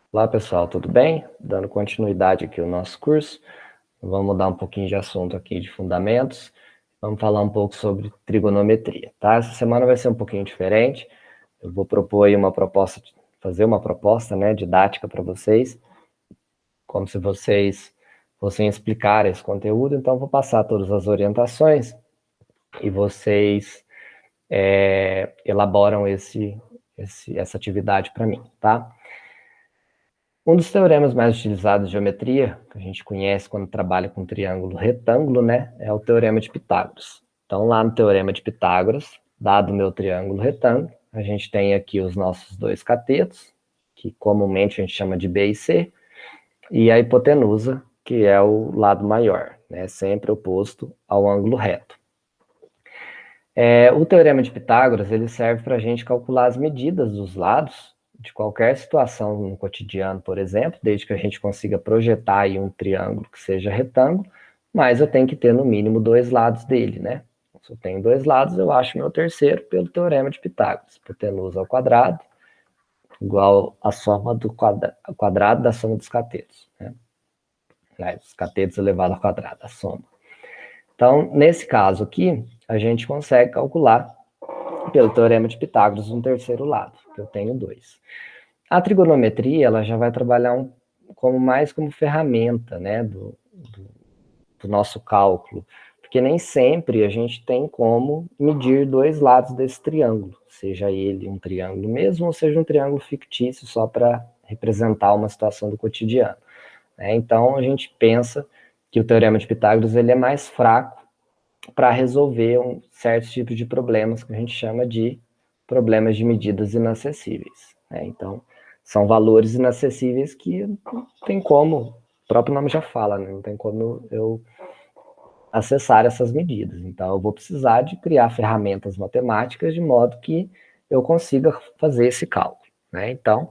Olá pessoal, tudo bem? Dando continuidade aqui ao nosso curso, vamos mudar um pouquinho de assunto aqui de fundamentos, vamos falar um pouco sobre trigonometria, tá? Essa semana vai ser um pouquinho diferente, eu vou propor aí fazer uma proposta, né, didática para vocês, como se vocês fossem explicar esse conteúdo, então eu vou passar todas as orientações e vocês elaboram essa atividade para mim, tá? Um dos teoremas mais utilizados de geometria, que a gente conhece quando trabalha com triângulo retângulo, né, é o teorema de Pitágoras. Então, lá no teorema de Pitágoras, dado o meu triângulo retângulo, a gente tem aqui os nossos dois catetos, que comumente a gente chama de B e C, e a hipotenusa, que é o lado maior, né, sempre oposto ao ângulo reto. O teorema de Pitágoras ele serve para a gente calcular as medidas dos lados de qualquer situação no cotidiano, por exemplo, desde que a gente consiga projetar aí um triângulo que seja retângulo, mas eu tenho que ter no mínimo dois lados dele, né? Se eu tenho dois lados, eu acho meu terceiro pelo teorema de Pitágoras. Hipotenusa ao quadrado igual a soma do quadrado da soma dos catetos, né? Os catetos elevado ao quadrado, a soma. Então, nesse caso aqui, a gente consegue calcular pelo teorema de Pitágoras um terceiro lado, que eu tenho dois. A trigonometria, ela já vai trabalhar mais como ferramenta, né, do nosso cálculo, porque nem sempre a gente tem como medir dois lados desse triângulo, seja ele um triângulo mesmo ou seja um triângulo fictício só para representar uma situação do cotidiano, né? Então a gente pensa que o teorema de Pitágoras ele é mais fraco para resolver certos tipos de problemas que a gente chama de problemas de medidas inacessíveis, né? Então, são valores inacessíveis que não tem como, o próprio nome já fala, né? Não tem como eu acessar essas medidas. Então, eu vou precisar de criar ferramentas matemáticas de modo que eu consiga fazer esse cálculo, né? Então,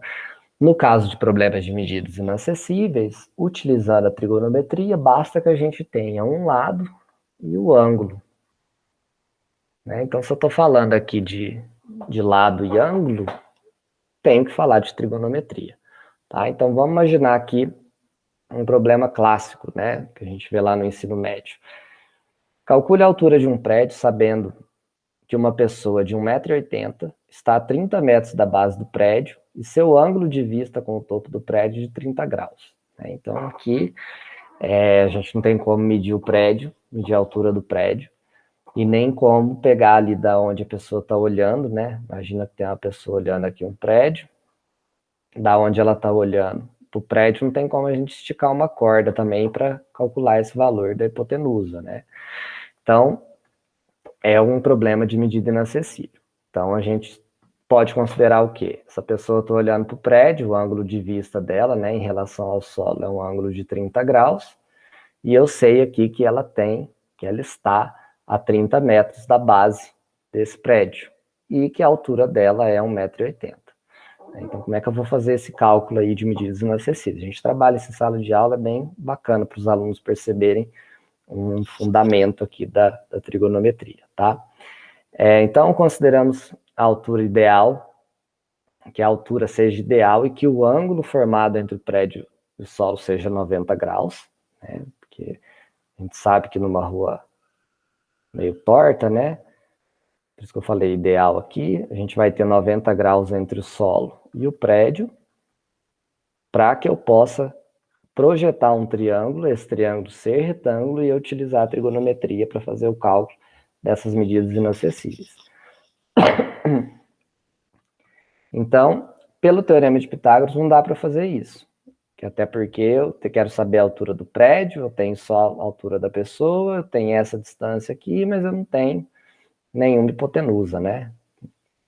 no caso de problemas de medidas inacessíveis, utilizando a trigonometria, basta que a gente tenha um lado e o ângulo, né? Então, se eu estou falando aqui de lado e ângulo, tenho que falar de trigonometria. Tá? Então, vamos imaginar aqui um problema clássico, né, que a gente vê lá no ensino médio. Calcule a altura de um prédio sabendo que uma pessoa de 1,80 m está a 30 metros da base do prédio e seu ângulo de vista com o topo do prédio de 30 graus. Né? Então, aqui a gente não tem como medir o prédio, medir a altura do prédio, e nem como pegar ali da onde a pessoa está olhando, né? Imagina que tem uma pessoa olhando aqui um prédio, da onde ela está olhando para o prédio, não tem como a gente esticar uma corda também para calcular esse valor da hipotenusa, né? Então, é um problema de medida inacessível. Então, a gente pode considerar o quê? Essa pessoa está olhando para o prédio, o ângulo de vista dela, né, em relação ao solo, é um ângulo de 30 graus, e eu sei aqui que ela está a 30 metros da base desse prédio, e que a altura dela é 1,80 m. Então, como é que eu vou fazer esse cálculo aí de medidas inacessíveis? A gente trabalha essa sala de aula, é bem bacana para os alunos perceberem um fundamento aqui da trigonometria, tá? Então, consideramos a altura ideal, que a altura seja ideal e que o ângulo formado entre o prédio e o solo seja 90 graus, né? Porque a gente sabe que numa rua meio torta, né? Por isso que eu falei ideal aqui, a gente vai ter 90 graus entre o solo e o prédio, para que eu possa projetar um triângulo, esse triângulo ser retângulo e eu utilizar a trigonometria para fazer o cálculo dessas medidas inacessíveis. Então, pelo teorema de Pitágoras não dá para fazer isso, até porque eu quero saber a altura do prédio, eu tenho só a altura da pessoa, eu tenho essa distância aqui, mas eu não tenho nenhuma hipotenusa, né?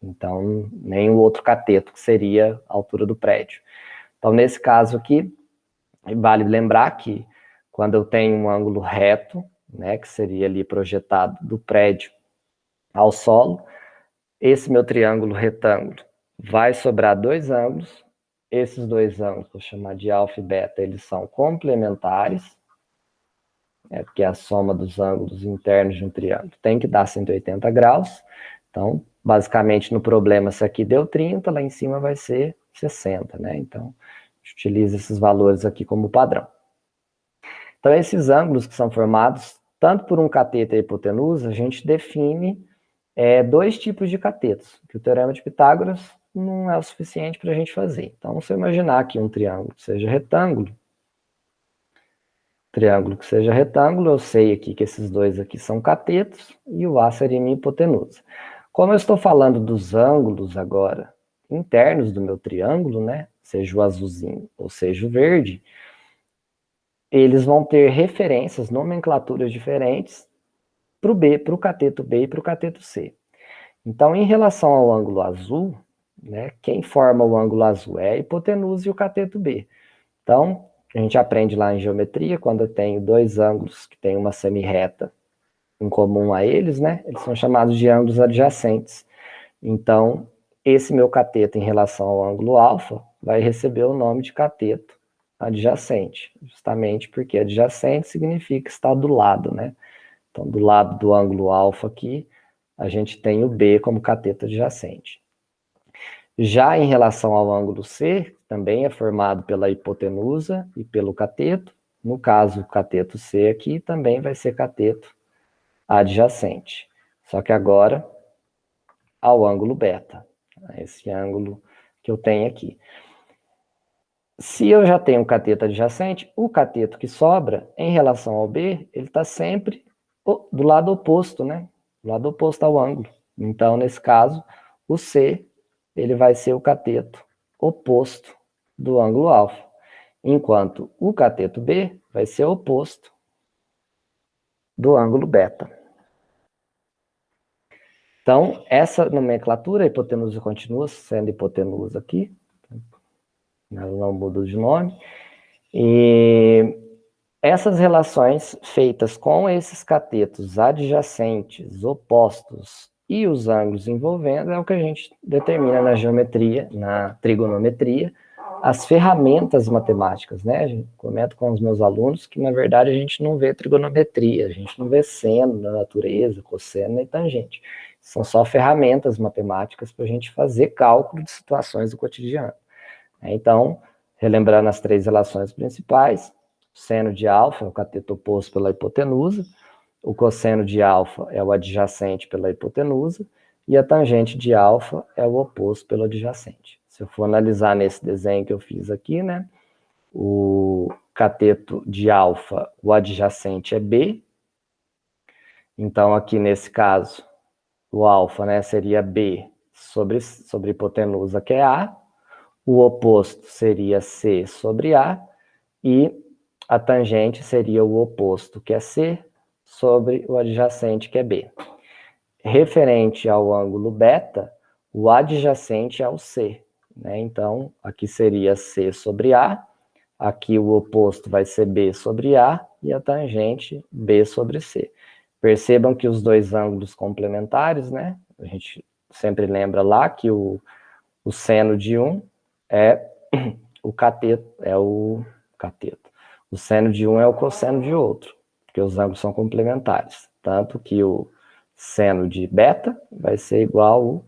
Então, nem o outro cateto, que seria a altura do prédio. Então, nesse caso aqui, vale lembrar que quando eu tenho um ângulo reto, né, que seria ali projetado do prédio ao solo, esse meu triângulo retângulo vai sobrar dois ângulos, esses dois ângulos, vou chamar de alfa e beta, eles são complementares, porque a soma dos ângulos internos de um triângulo tem que dar 180 graus, então, basicamente, no problema, se aqui deu 30, lá em cima vai ser 60, né? Então, gente utiliza esses valores aqui como padrão. Então, esses ângulos que são formados tanto por um cateto e a hipotenusa, a gente define dois tipos de catetos, que o Teorema de Pitágoras não é o suficiente para a gente fazer. Então, se eu imaginar aqui um triângulo que seja retângulo, eu sei aqui que esses dois aqui são catetos e o A seria minha hipotenusa. Como eu estou falando dos ângulos agora internos do meu triângulo, né, seja o azulzinho ou seja o verde, eles vão ter referências, nomenclaturas diferentes para o B, para o cateto B e para o cateto C. Então, em relação ao ângulo azul, né, quem forma o ângulo azul é a hipotenusa e o cateto B. Então, a gente aprende lá em geometria, quando eu tenho dois ângulos que têm uma semirreta em comum a eles, né, eles são chamados de ângulos adjacentes. Então, esse meu cateto em relação ao ângulo alfa vai receber o nome de cateto adjacente, justamente porque adjacente significa estar do lado, né? Então, do lado do ângulo alfa aqui, a gente tem o B como cateto adjacente. Já em relação ao ângulo C, também é formado pela hipotenusa e pelo cateto. No caso, o cateto C aqui também vai ser cateto adjacente. Só que agora ao ângulo beta, esse ângulo que eu tenho aqui. Se eu já tenho um cateto adjacente, o cateto que sobra, em relação ao B, ele está sempre do lado oposto, né? Do lado oposto ao ângulo. Então, nesse caso, o C, ele vai ser o cateto oposto do ângulo alfa, enquanto o cateto B vai ser oposto do ângulo beta. Então, essa nomenclatura, a hipotenusa continua sendo hipotenusa aqui, ela não muda de nome, e essas relações feitas com esses catetos adjacentes, opostos e os ângulos envolvendo é o que a gente determina na geometria, na trigonometria, as ferramentas matemáticas, né? Eu comento com os meus alunos que, na verdade, a gente não vê trigonometria, a gente não vê seno na natureza, cosseno e tangente. São só ferramentas matemáticas para a gente fazer cálculo de situações do cotidiano. Então, relembrando as três relações principais, o seno de alfa é o cateto oposto pela hipotenusa, o cosseno de alfa é o adjacente pela hipotenusa, e a tangente de alfa é o oposto pelo adjacente. Se eu for analisar nesse desenho que eu fiz aqui, né, o cateto de alfa, o adjacente é B, então aqui nesse caso, o alfa, né, seria B sobre hipotenusa, que é A, o oposto seria C sobre A, e a tangente seria o oposto, que é C, sobre o adjacente, que é B. Referente ao ângulo beta, o adjacente é o C, né? Então, aqui seria C sobre A, aqui o oposto vai ser B sobre A, e a tangente B sobre C. Percebam que os dois ângulos complementares, né? A gente sempre lembra lá que o seno de um é o cateto, O seno de um é o cosseno de outro, porque os ângulos são complementares. Tanto que o seno de beta vai ser igual ao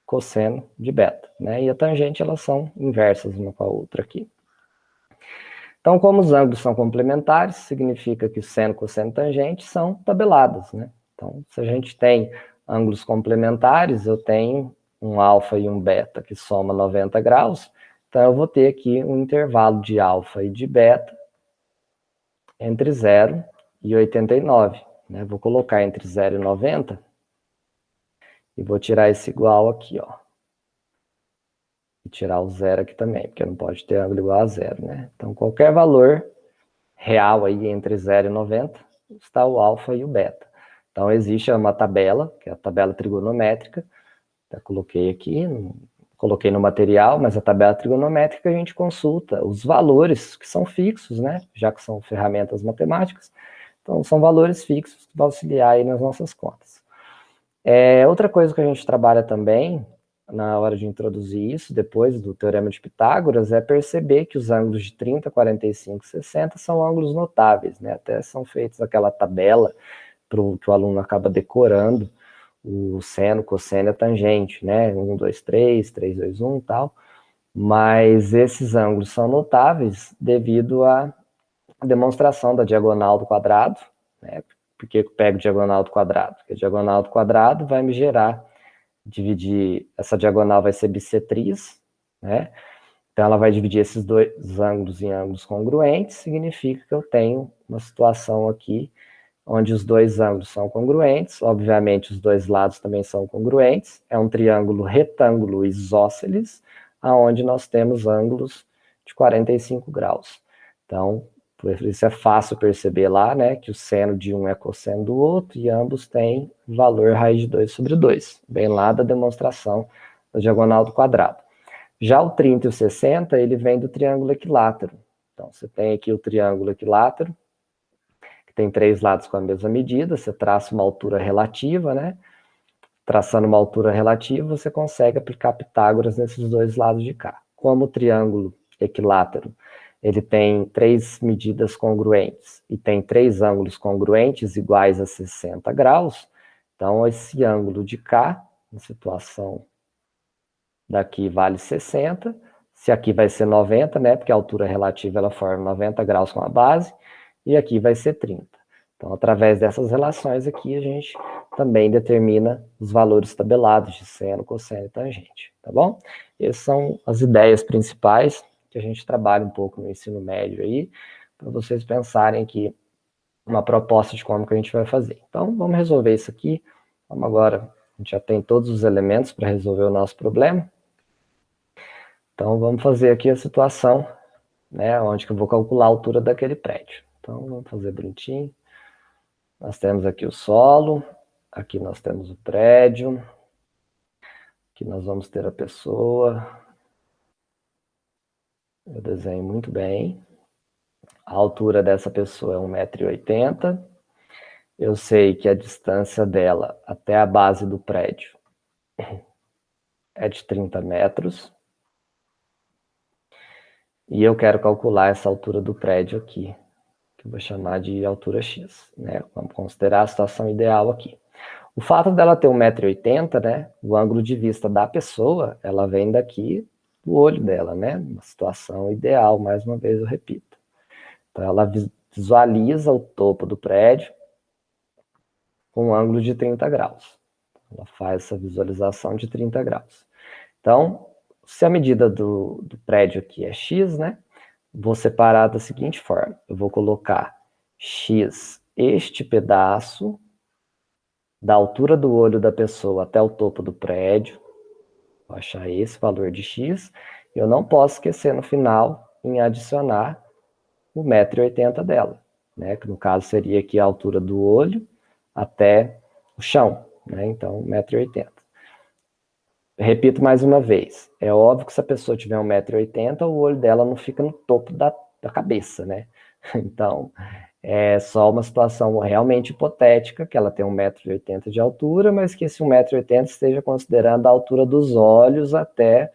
cosseno de beta, né? E a tangente, elas são inversas uma com a outra aqui. Então, como os ângulos são complementares, significa que o seno, cosseno e tangente são tabeladas, né? Então, se a gente tem ângulos complementares, eu tenho um alfa e um beta que soma 90 graus, então eu vou ter aqui um intervalo de alfa e de beta entre 0 e 89, né? Vou colocar entre 0 e 90 e vou tirar esse igual aqui, ó. E tirar o zero aqui também, porque não pode ter ângulo igual a zero, né? Então, qualquer valor real aí entre 0 e 90 está o alfa e o beta. Então, existe uma tabela, que é a tabela trigonométrica, já coloquei aqui, coloquei no material, mas a tabela trigonométrica a gente consulta os valores que são fixos, né? Já que são ferramentas matemáticas, então são valores fixos que vão auxiliar aí nas nossas contas. Outra coisa que a gente trabalha também, na hora de introduzir isso, depois do Teorema de Pitágoras, é perceber que os ângulos de 30, 45 e 60 são ângulos notáveis, né? Até são feitos aquela tabela que o aluno acaba decorando, o seno, cosseno e a tangente, né? 1, 2, 3, 3, 2, 1 e tal. Mas esses ângulos são notáveis devido à demonstração da diagonal do quadrado, né? Por que eu pego diagonal do quadrado? Porque a diagonal do quadrado vai me gerar, dividir, essa diagonal vai ser bissetriz, né? Então ela vai dividir esses dois ângulos em ângulos congruentes, significa que eu tenho uma situação aqui onde os dois ângulos são congruentes, obviamente os dois lados também são congruentes, é um triângulo retângulo isósceles, aonde nós temos ângulos de 45 graus. Então, por isso é fácil perceber lá, né, que o seno de um é cosseno do outro, e ambos têm valor raiz de 2 sobre 2, bem lá da demonstração da diagonal do quadrado. Já o 30 e o 60, ele vem do triângulo equilátero. Então, você tem aqui o triângulo equilátero, que tem 3 lados com a mesma medida, você traça uma altura relativa, né? Traçando uma altura relativa, você consegue aplicar Pitágoras nesses dois lados de cá. Como o triângulo equilátero, ele tem 3 medidas congruentes e tem 3 ângulos congruentes iguais a 60 graus, então esse ângulo de cá, na situação daqui vale 60, se aqui vai ser 90, né, porque a altura relativa ela forma 90 graus com a base, e aqui vai ser 30. Então, através dessas relações aqui, a gente também determina os valores tabelados de seno, cosseno e tangente, tá bom? Essas são as ideias principais que a gente trabalha um pouco no ensino médio aí, para vocês pensarem aqui uma proposta de como que a gente vai fazer. Então, vamos resolver isso aqui. Vamos agora, a gente já tem todos os elementos para resolver o nosso problema. Então, vamos fazer aqui a situação, né, onde que eu vou calcular a altura daquele prédio. Então, vamos fazer bonitinho. Nós temos aqui o solo, aqui nós temos o prédio, aqui nós vamos ter a pessoa. Eu desenho muito bem. A altura dessa pessoa é 1,80 m. Eu sei que a distância dela até a base do prédio é de 30 metros. E eu quero calcular essa altura do prédio aqui, que eu vou chamar de altura X, né? Vamos considerar a situação ideal aqui. O fato dela ter 1,80 m, né? O ângulo de vista da pessoa, ela vem daqui do olho dela, né? Uma situação ideal, mais uma vez eu repito. Então ela visualiza o topo do prédio com um ângulo de 30 graus. Ela faz essa visualização de 30 graus. Então, se a medida do prédio aqui é x, né? Vou separar da seguinte forma. Eu vou colocar x, este pedaço, da altura do olho da pessoa até o topo do prédio. Vou achar esse valor de x. Eu não posso esquecer no final em adicionar o 1,80 m dela, né? Que no caso seria aqui a altura do olho até o chão, né? Então, 1,80 m. Repito mais uma vez, é óbvio que se a pessoa tiver 1,80 m, o olho dela não fica no topo da cabeça, né? Então, é só uma situação realmente hipotética, que ela tem 1,80 m de altura, mas que esse 1,80 m esteja considerando a altura dos olhos até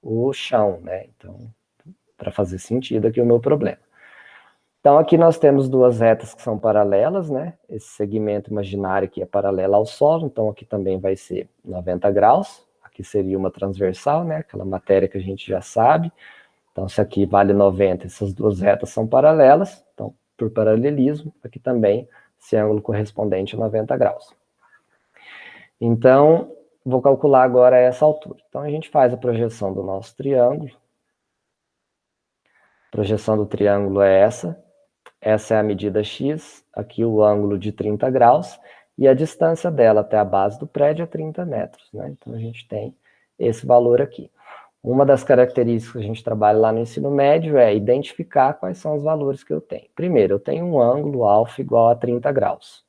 o chão, né? Então, para fazer sentido aqui o meu problema. Então, aqui nós temos duas retas que são paralelas, né? Esse segmento imaginário aqui é paralelo ao solo, então aqui também vai ser 90 graus. Aqui seria uma transversal, né? Aquela matéria que a gente já sabe. Então, se aqui vale 90, essas duas retas são paralelas. Então, por paralelismo, aqui também esse ângulo correspondente a 90 graus. Então, vou calcular agora essa altura. Então, a gente faz a projeção do nosso triângulo. A projeção do triângulo é essa. Essa é a medida x, aqui o ângulo de 30 graus, e a distância dela até a base do prédio é 30 metros, né? Então, a gente tem esse valor aqui. Uma das características que a gente trabalha lá no ensino médio é identificar quais são os valores que eu tenho. Primeiro, eu tenho um ângulo alfa igual a 30 graus.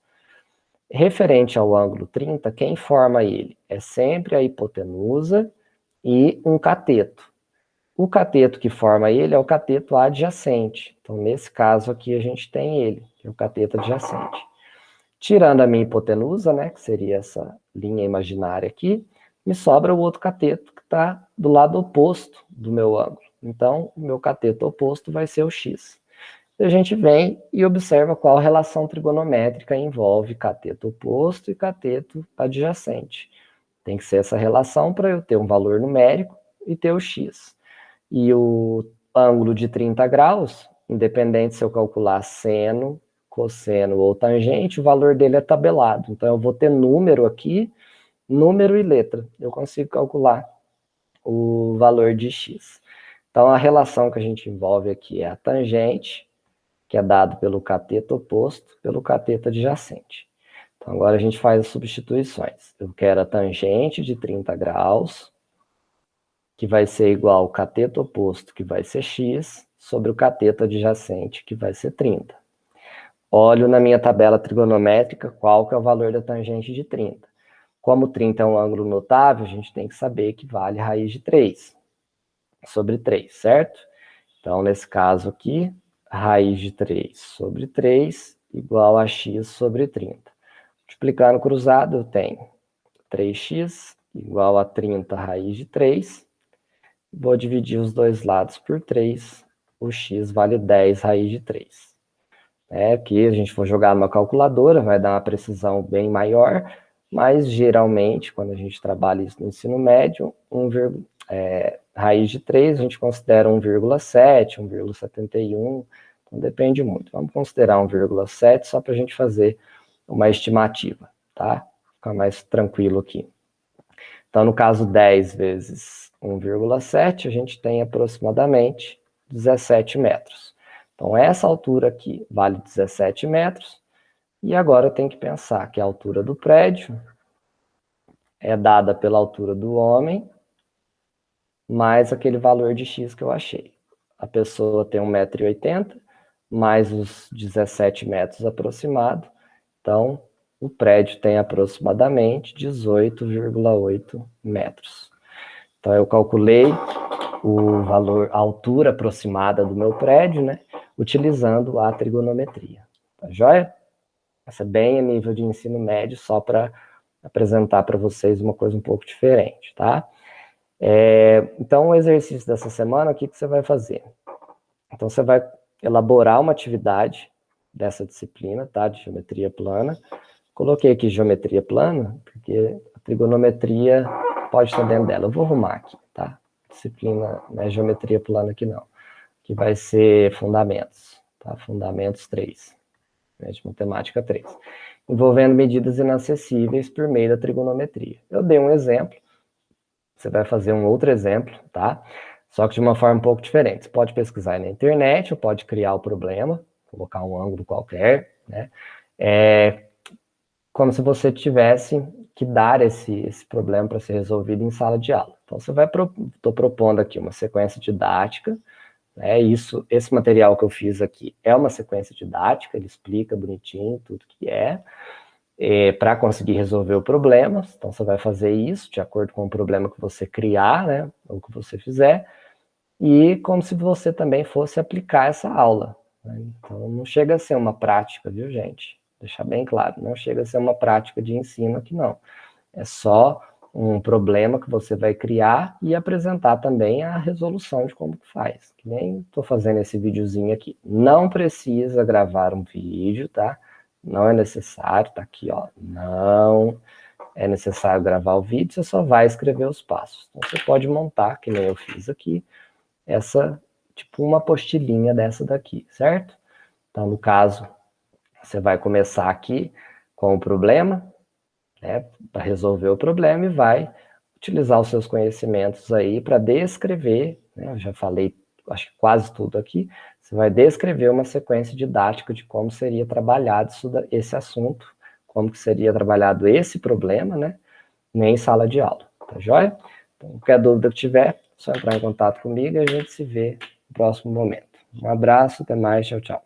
Referente ao ângulo 30, quem forma ele? É sempre a hipotenusa e um cateto. O cateto que forma ele é o cateto adjacente. Então, nesse caso aqui, a gente tem ele, que é o cateto adjacente. Tirando a minha hipotenusa, né, que seria essa linha imaginária aqui, me sobra o outro cateto que está do lado oposto do meu ângulo. Então, o meu cateto oposto vai ser o x. E a gente vem e observa qual relação trigonométrica envolve cateto oposto e cateto adjacente. Tem que ser essa relação para eu ter um valor numérico e ter o x. E o ângulo de 30 graus, independente se eu calcular seno, cosseno ou tangente, o valor dele é tabelado. Então, eu vou ter número aqui, número e letra. Eu consigo calcular o valor de x. Então, a relação que a gente envolve aqui é a tangente, que é dado pelo cateto oposto, pelo cateto adjacente. Então, agora a gente faz as substituições. Eu quero a tangente de 30 graus, que vai ser igual ao cateto oposto, que vai ser x, sobre o cateto adjacente, que vai ser 30. Olho na minha tabela trigonométrica qual que é o valor da tangente de 30. Como 30 é um ângulo notável, a gente tem que saber que vale raiz de 3 sobre 3, certo? Então, nesse caso aqui, raiz de 3 sobre 3 igual a x sobre 30. Multiplicando cruzado, eu tenho 3x igual a 30 raiz de 3. Vou dividir os dois lados por 3. O x vale 10 raiz de 3. Aqui a gente for jogar numa calculadora, vai dar uma precisão bem maior, mas geralmente, quando a gente trabalha isso no ensino médio, raiz de 3 a gente considera 1,7, 1,71, então depende muito. Vamos considerar 1,7 só para a gente fazer uma estimativa, tá? Ficar mais tranquilo aqui. Então, no caso 10 vezes 1,7, a gente tem aproximadamente 17 metros. Então, essa altura aqui vale 17 metros. E agora eu tenho que pensar que a altura do prédio é dada pela altura do homem, mais aquele valor de x que eu achei. A pessoa tem 1,80 m, mais os 17 metros aproximado. Então, o prédio tem aproximadamente 18,8 metros. Então, eu calculei o valor, a altura aproximada do meu prédio, né, utilizando a trigonometria. Tá joia? Essa é bem a nível de ensino médio, só para apresentar para vocês uma coisa um pouco diferente, tá? Então, o exercício dessa semana, o que você vai fazer? Então, você vai elaborar uma atividade dessa disciplina, tá? De geometria plana. Coloquei aqui geometria plana, porque a trigonometria pode estar dentro dela. Eu vou arrumar aqui, tá? Disciplina não é geometria plana aqui não. Que vai ser fundamentos, tá? Fundamentos 3, né? De matemática 3. Envolvendo medidas inacessíveis por meio da trigonometria. Eu dei um exemplo, você vai fazer um outro exemplo, tá? Só que de uma forma um pouco diferente. Você pode pesquisar aí na internet, ou pode criar o problema, colocar um ângulo qualquer, né? Como se você tivesse que dar esse problema para ser resolvido em sala de aula. Então, você vai, estou propondo aqui uma sequência didática, né? Esse material que eu fiz aqui é uma sequência didática, ele explica bonitinho tudo que para conseguir resolver o problema. Então, você vai fazer isso de acordo com o problema que você criar, né, ou que você fizer, e como se você também fosse aplicar essa aula, né? Então, não chega a ser uma prática, viu, gente? Deixar bem claro, não chega a ser uma prática de ensino aqui, não. É só um problema que você vai criar e apresentar também a resolução de como que faz. Que nem estou fazendo esse videozinho aqui. Não precisa gravar um vídeo, tá? Não é necessário, tá aqui, ó. Não é necessário gravar o vídeo, você só vai escrever os passos. Então, você pode montar, que nem eu fiz aqui, tipo uma apostilinha dessa daqui, certo? Então, no caso, você vai começar aqui com o problema, né, para resolver o problema e vai utilizar os seus conhecimentos aí para descrever, né, eu já falei, acho que quase tudo aqui, você vai descrever uma sequência didática de como seria trabalhado esse assunto, como que seria trabalhado esse problema, né, em sala de aula, tá joia? Então, qualquer dúvida que tiver, é só entrar em contato comigo e a gente se vê no próximo momento. Um abraço, até mais, tchau, tchau.